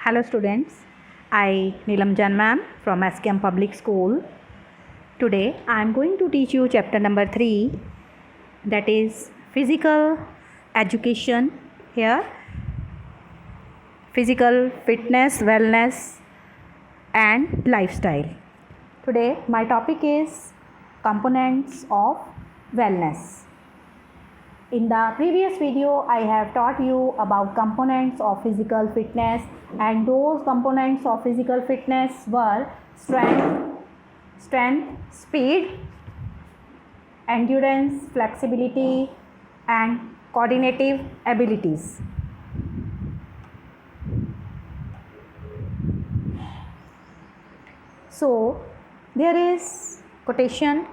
Hello students, I Neelam Janman from SKM Public School. Today I am going to teach you chapter number 3, that is physical education. Here physical fitness, wellness and lifestyle. Today my topic is components of wellness. In the previous video, I have taught you about components of physical fitness, and those components of physical fitness were strength, speed, endurance, flexibility and coordinative abilities. So, there is quotation.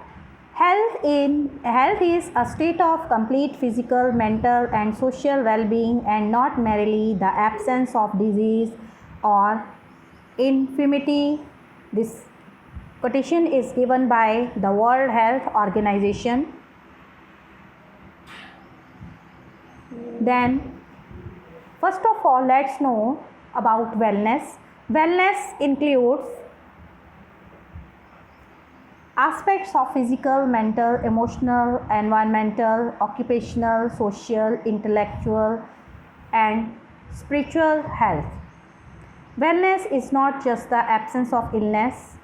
Health is a state of complete physical, mental and social well-being, and not merely the absence of disease or infirmity. This quotation is given by the World Health Organization. Then first of all, let's know about wellness. Wellness includes aspects of physical, mental, emotional, environmental, occupational, social, intellectual and spiritual health. Wellness is not just the absence of illness,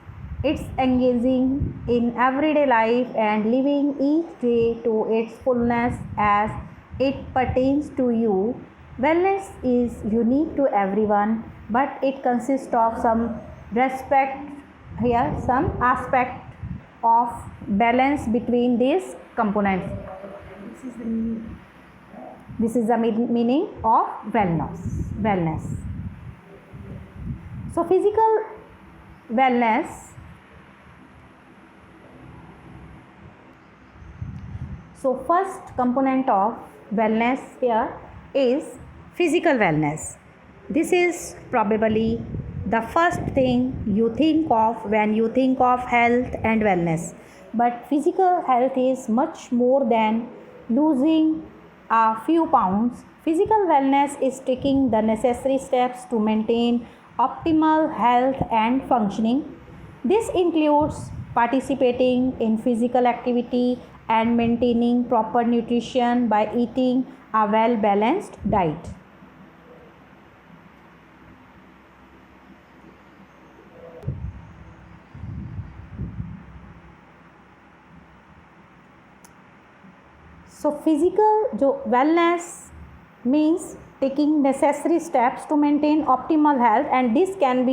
it's engaging in everyday life and living each day to its fullness as it pertains to you. Wellness is unique to everyone, but it consists of some aspect of balance between these components. This is the meaning of wellness. So physical wellness. So first component of wellness here is physical wellness. This is probably the first thing you think of when you think of health and wellness. But physical health is much more than losing a few pounds. Physical wellness is taking the necessary steps to maintain optimal health and functioning. This includes participating in physical activity and maintaining proper nutrition by eating a well-balanced diet. So physical wellness means taking necessary steps to maintain optimal health, and this can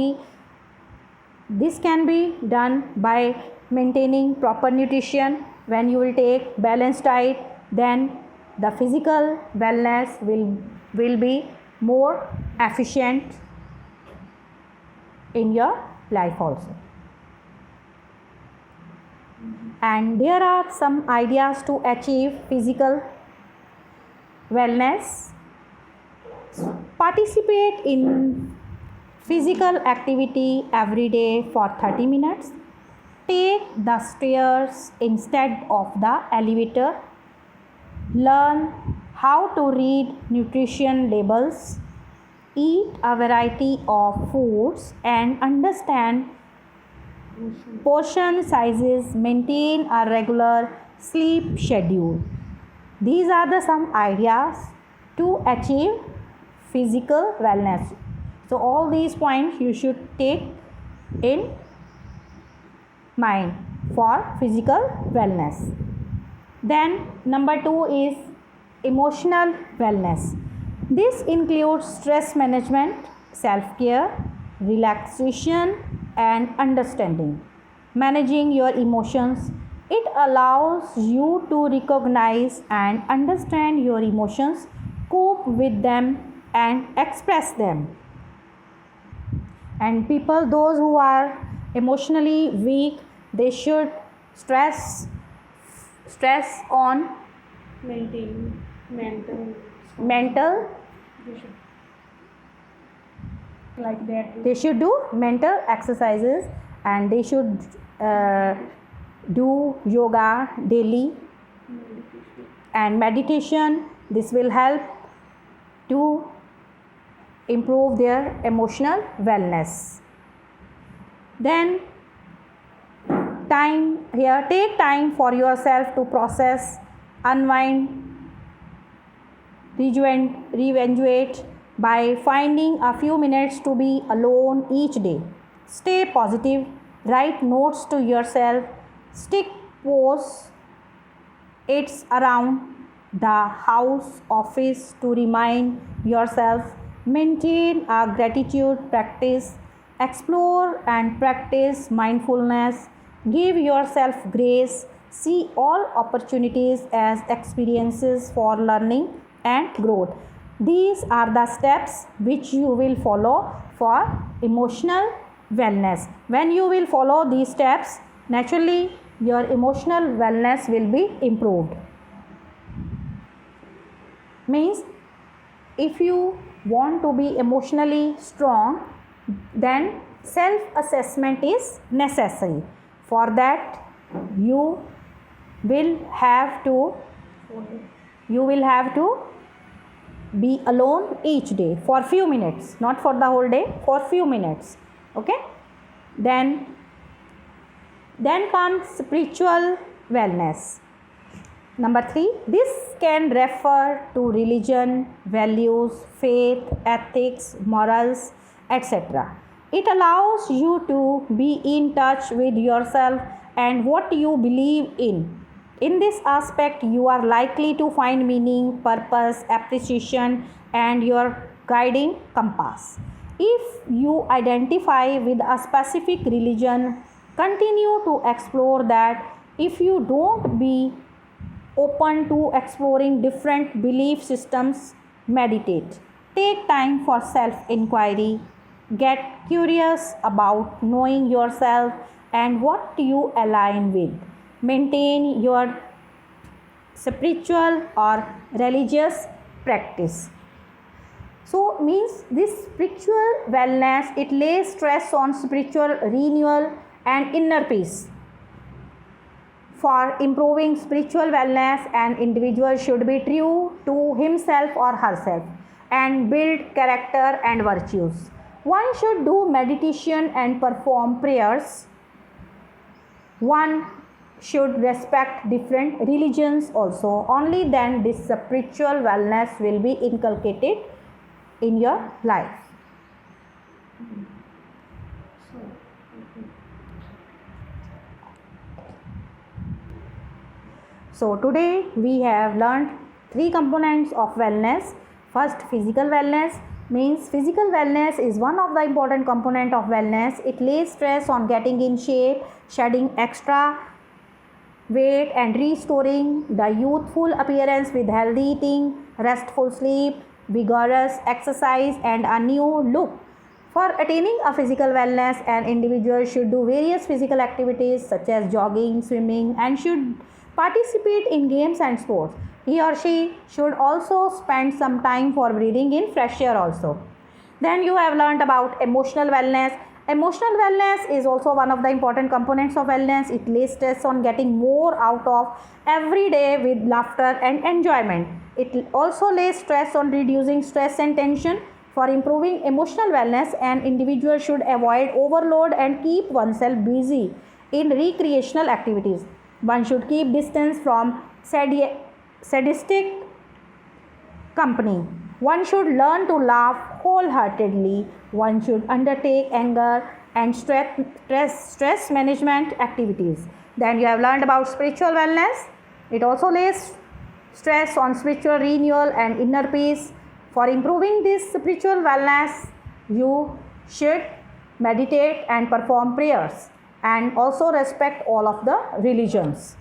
be done by maintaining proper nutrition. When you will take balanced diet, then the physical wellness will be more efficient in your life also. And there are some ideas to achieve physical wellness. Participate in physical activity every day for 30 minutes. Take the stairs instead of the elevator. Learn how to read nutrition labels. Eat a variety of foods and understand portion sizes. Maintain a regular sleep schedule. These are some ideas to achieve physical wellness. So all these points you should take in mind for physical wellness. Then number 2 is emotional wellness. This includes stress management, self-care, relaxation and understanding. Managing your emotions. It allows you to recognize and understand your emotions, cope with them and express them. And those who are emotionally weak, they should stress on Maintain mental. like that. They should do mental exercises, and they should do yoga daily and meditation. This will help to improve their emotional wellness. Then take time for yourself to process, unwind, rejuvenate by finding a few minutes to be alone each day. Stay positive, write notes to yourself, stick posts it's around the house, office to remind yourself, maintain a gratitude practice, explore and practice mindfulness, give yourself grace, see all opportunities as experiences for learning and growth. These are the steps which you will follow for emotional wellness. When you will follow these steps, naturally your emotional wellness will be improved. Means if you want to be emotionally strong, then self assessment is necessary. For that you will have to be alone each day for few minutes, not for the whole day, for few minutes. Okay, then comes spiritual wellness. Number 3, this can refer to religion, values, faith, ethics, morals, etc. It allows you to be in touch with yourself and what you believe in. In this aspect, you are likely to find meaning, purpose, appreciation, and your guiding compass. If you identify with a specific religion, continue to explore that. If you don't, be open to exploring different belief systems, meditate. Take time for self-inquiry. Get curious about knowing yourself and what you align with. Maintain your spiritual or religious practice. So means this spiritual wellness, it lays stress on spiritual renewal and inner peace. For improving spiritual wellness, an individual should be true to himself or herself and build character and virtues. One should do meditation and perform prayers. One should respect different religions also. Only then this spiritual wellness will be inculcated in your life. So today we have learned 3 components of wellness. First, physical wellness. Means physical wellness is one of the important component of wellness. It lays stress on getting in shape, shedding extra weight and restoring the youthful appearance with healthy eating, restful sleep, vigorous exercise and a new look. For attaining a physical wellness, an individual should do various physical activities such as jogging, swimming and should participate in games and sports. He or she should also spend some time for breathing in fresh air also. Then you have learned about emotional wellness. Emotional wellness is also one of the important components of wellness. It lays stress on getting more out of every day with laughter and enjoyment. It also lays stress on reducing stress and tension. For improving emotional wellness, an individual should avoid overload and keep oneself busy in recreational activities. One should keep distance from sadistic company. One should learn to laugh wholeheartedly. One should undertake anger and stress management activities. Then you have learned about spiritual wellness. It also lays stress on spiritual renewal and inner peace. For improving this spiritual wellness, you should meditate and perform prayers and also respect all of the religions.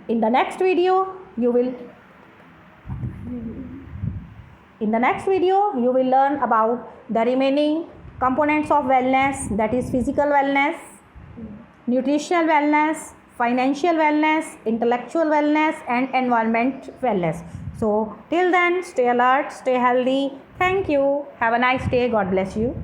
In the next video, you will learn about the remaining components of wellness, that is physical wellness, nutritional wellness, financial wellness, intellectual wellness and environment wellness. So till then, stay alert, stay healthy. Thank you. Have a nice day. God bless you.